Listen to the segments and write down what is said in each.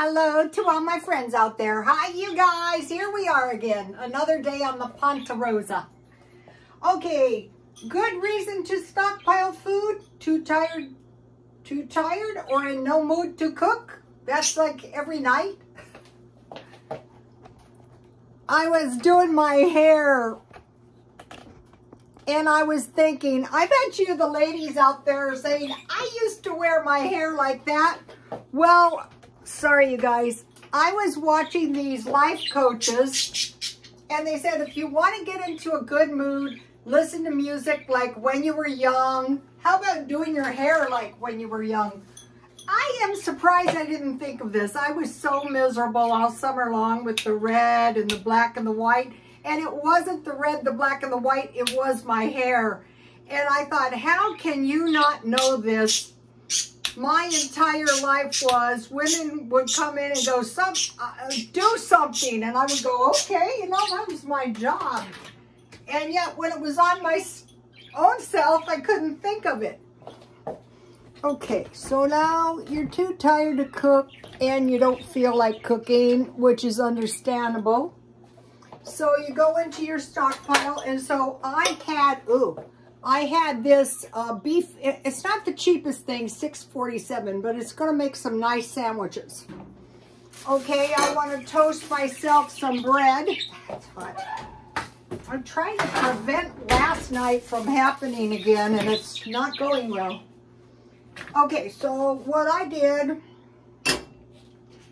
Hello to all my friends out there. Hi, you guys. Here we are again. Another day on the Ponderosa. Okay, good reason to stockpile food? Too tired or in no mood to cook? That's like every night. I was doing my hair and I was thinking, I bet you the ladies out there are saying, I used to wear my hair like that. Well, sorry you guys. I was watching these life coaches and they said if you want to get into a good mood, listen to music like when you were young. How about doing your hair like when you were young? I am surprised I didn't think of this. I was so miserable all summer long with the red and the black and the white. And it wasn't the red, the black, and the white. It was my hair. And I thought, how can you not know this? My entire life was women would come in and go, do something. And I would go, okay, you know, that was my job. And yet when it was on my own self, I couldn't think of it. Okay, so now you're too tired to cook and you don't feel like cooking, which is understandable. So you go into your stockpile, and so I had this beef. It's not the cheapest thing, $6.47, but it's going to make some nice sandwiches. Okay, I want to toast myself some bread. That's hot. I'm trying to prevent last night from happening again, and it's not going well. Okay, so what I did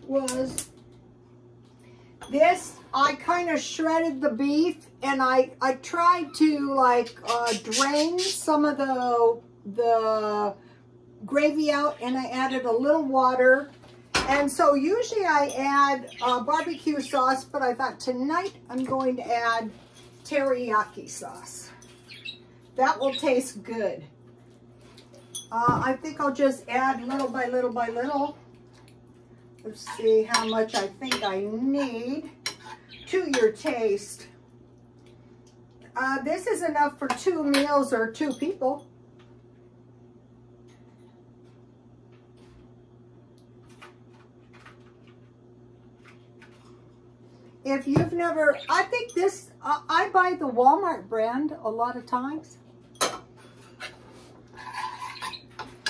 was this. I kind of shredded the beef, and I tried to like drain some of the gravy out, and I added a little water. And so usually I add barbecue sauce, but I thought tonight I'm going to add teriyaki sauce. That will taste good. I think I'll just add little by little by little. Let's see how much I think I need. To your taste. This is enough for 2 meals or 2 people. If you've never, I think this, I buy the Walmart brand a lot of times.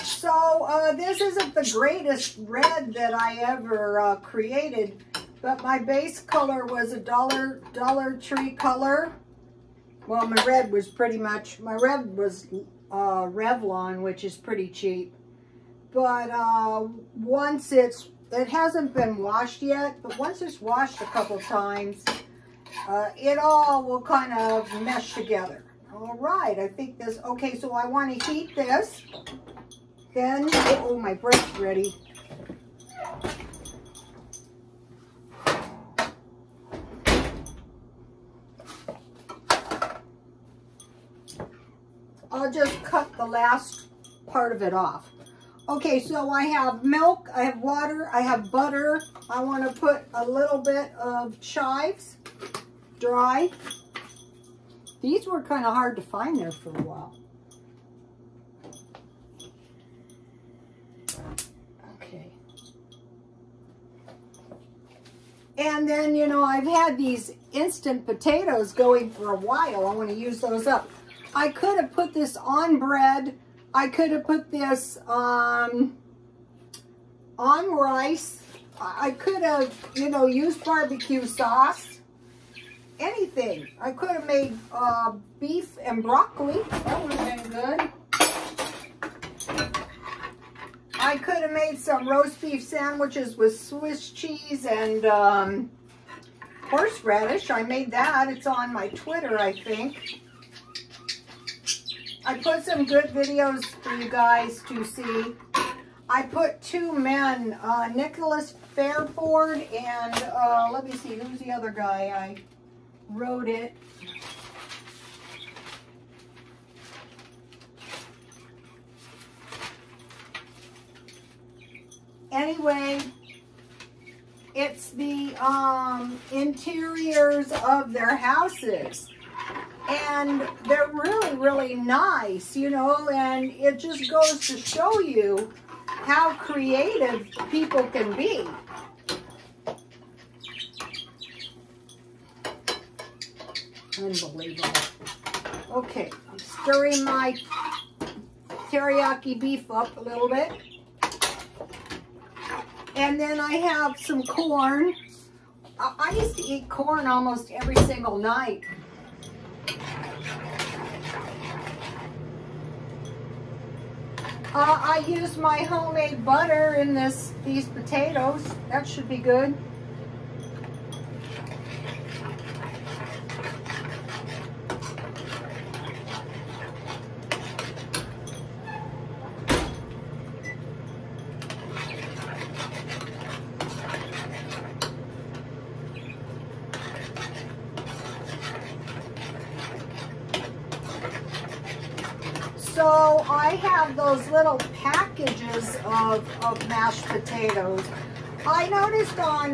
So this isn't the greatest red that I ever created. But my base color was a Dollar Tree color. Well, my red was my red was Revlon, which is pretty cheap. But once it hasn't been washed yet, but once it's washed a couple times, it all will kind of mesh together. All right, I think this, okay, so I want to heat this. Then, oh, my bread's ready. I'll just cut the last part of it off. Okay, so I have milk, I have water, I have butter. I want to put a little bit of chives, dry. These were kind of hard to find there for a while. Okay. And then, you know, I've had these instant potatoes going for a while. I want to use those up. I could have put this on bread. I could have put this on rice. I could have, you know, used barbecue sauce. Anything. I could have made beef and broccoli. That would have been good. I could have made some roast beef sandwiches with Swiss cheese and horseradish. I made that. It's on my Twitter, I think. I put some good videos for you guys to see. I put 2 men, Nicholas Fairford and, let me see, who's the other guy? I wrote it. Anyway, it's the interiors of their houses. And they're really, really nice, you know, and it just goes to show you how creative people can be. Unbelievable. Okay, I'm stirring my teriyaki beef up a little bit. And then I have some corn. I used to eat corn almost every single night. I use my homemade butter in these potatoes. That should be good. So I have those little packages of mashed potatoes. I noticed on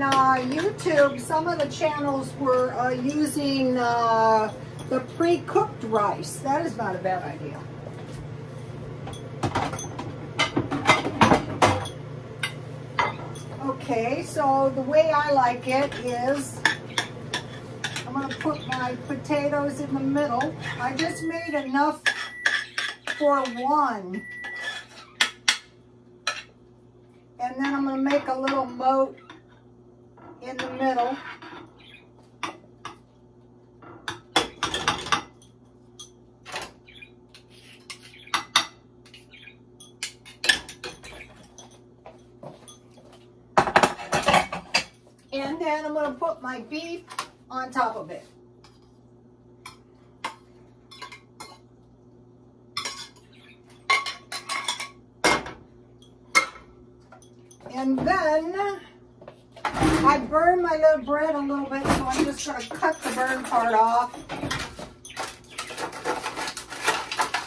YouTube some of the channels were using the pre-cooked rice. That is not a bad idea. Okay, so the way I like it is I'm going to put my potatoes in the middle. I just made enough for one. And then I'm going to make a little moat in the middle. And then I'm going to put my beef on top of it. And then I burn my little bread a little bit, so I'm just going to cut the burn part off.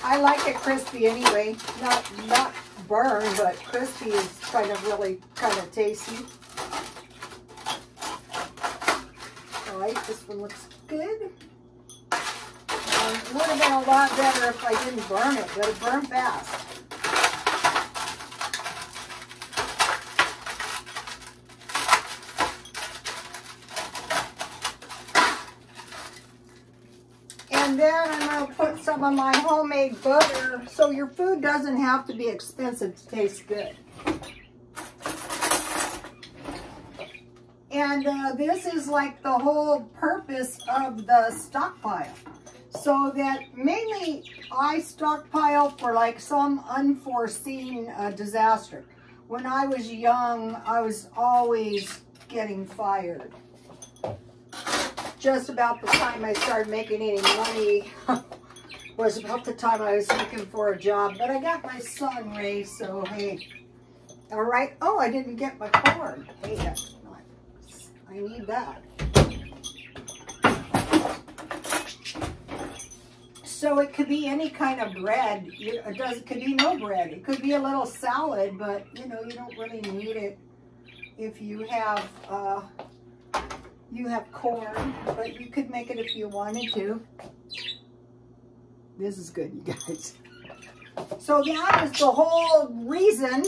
I like it crispy anyway, not burned, but crispy is really kind of tasty. All right, this one looks good. It would have been a lot better if I didn't burn it, but it burned fast. And then I'm going to put some of my homemade butter, so your food doesn't have to be expensive to taste good. And this is like the whole purpose of the stockpile. So that mainly I stockpile for like some unforeseen disaster. When I was young, I was always getting fired. Just about the time I started making any money was about the time I was looking for a job. But I got my son raised, so hey. All right. Oh, I didn't get my corn. Hey, that's not, I need that. So it could be any kind of bread. It could be no bread. It could be a little salad, but you know, you don't really need it if you have corn, but you could make it if you wanted to. This is good, you guys. So that is the whole reason.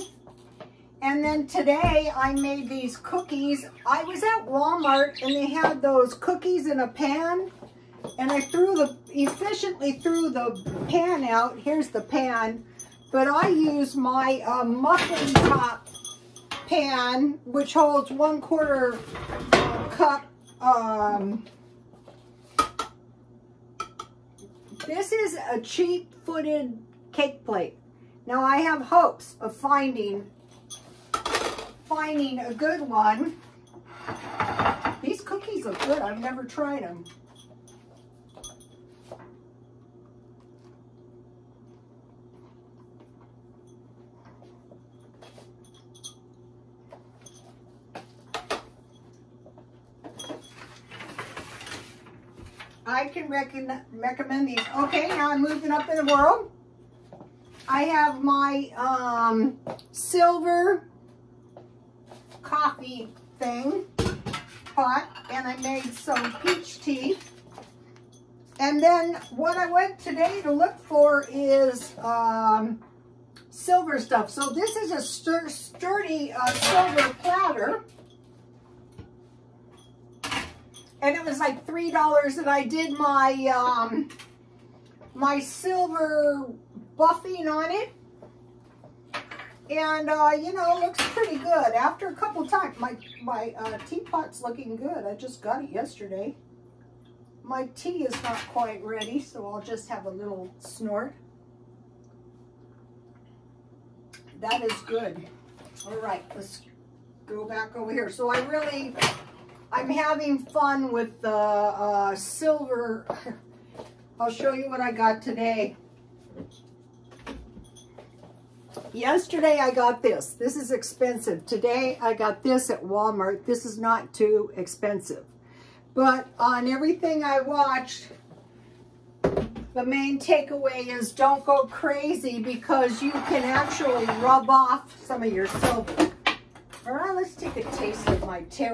And then today I made these cookies. I was at Walmart and they had those cookies in a pan, and I efficiently threw the pan out. Here's the pan, but I use my muffin top pan, which holds 1/4 cup. This is a cheap-footed cake plate. Now I have hopes of finding a good one. These cookies look good. I've never tried them. I can recommend these. Okay, now I'm moving up in the world. I have my silver coffee pot, and I made some peach tea. And then what I went today to look for is silver stuff. So this is a sturdy silver platter. and it was like $3, and I did my my silver buffing on it, and you know, it looks pretty good. After a couple times, my teapot's looking good. I just got it yesterday. My tea is not quite ready, so I'll just have a little snort. That is good. All right, let's go back over here. So I'm having fun with the silver. I'll show you what I got today. Yesterday I got this. This is expensive. Today I got this at Walmart. This is not too expensive. But on everything I watched, the main takeaway is don't go crazy, because you can actually rub off some of your silver. All right, let's take a taste of my teriyaki.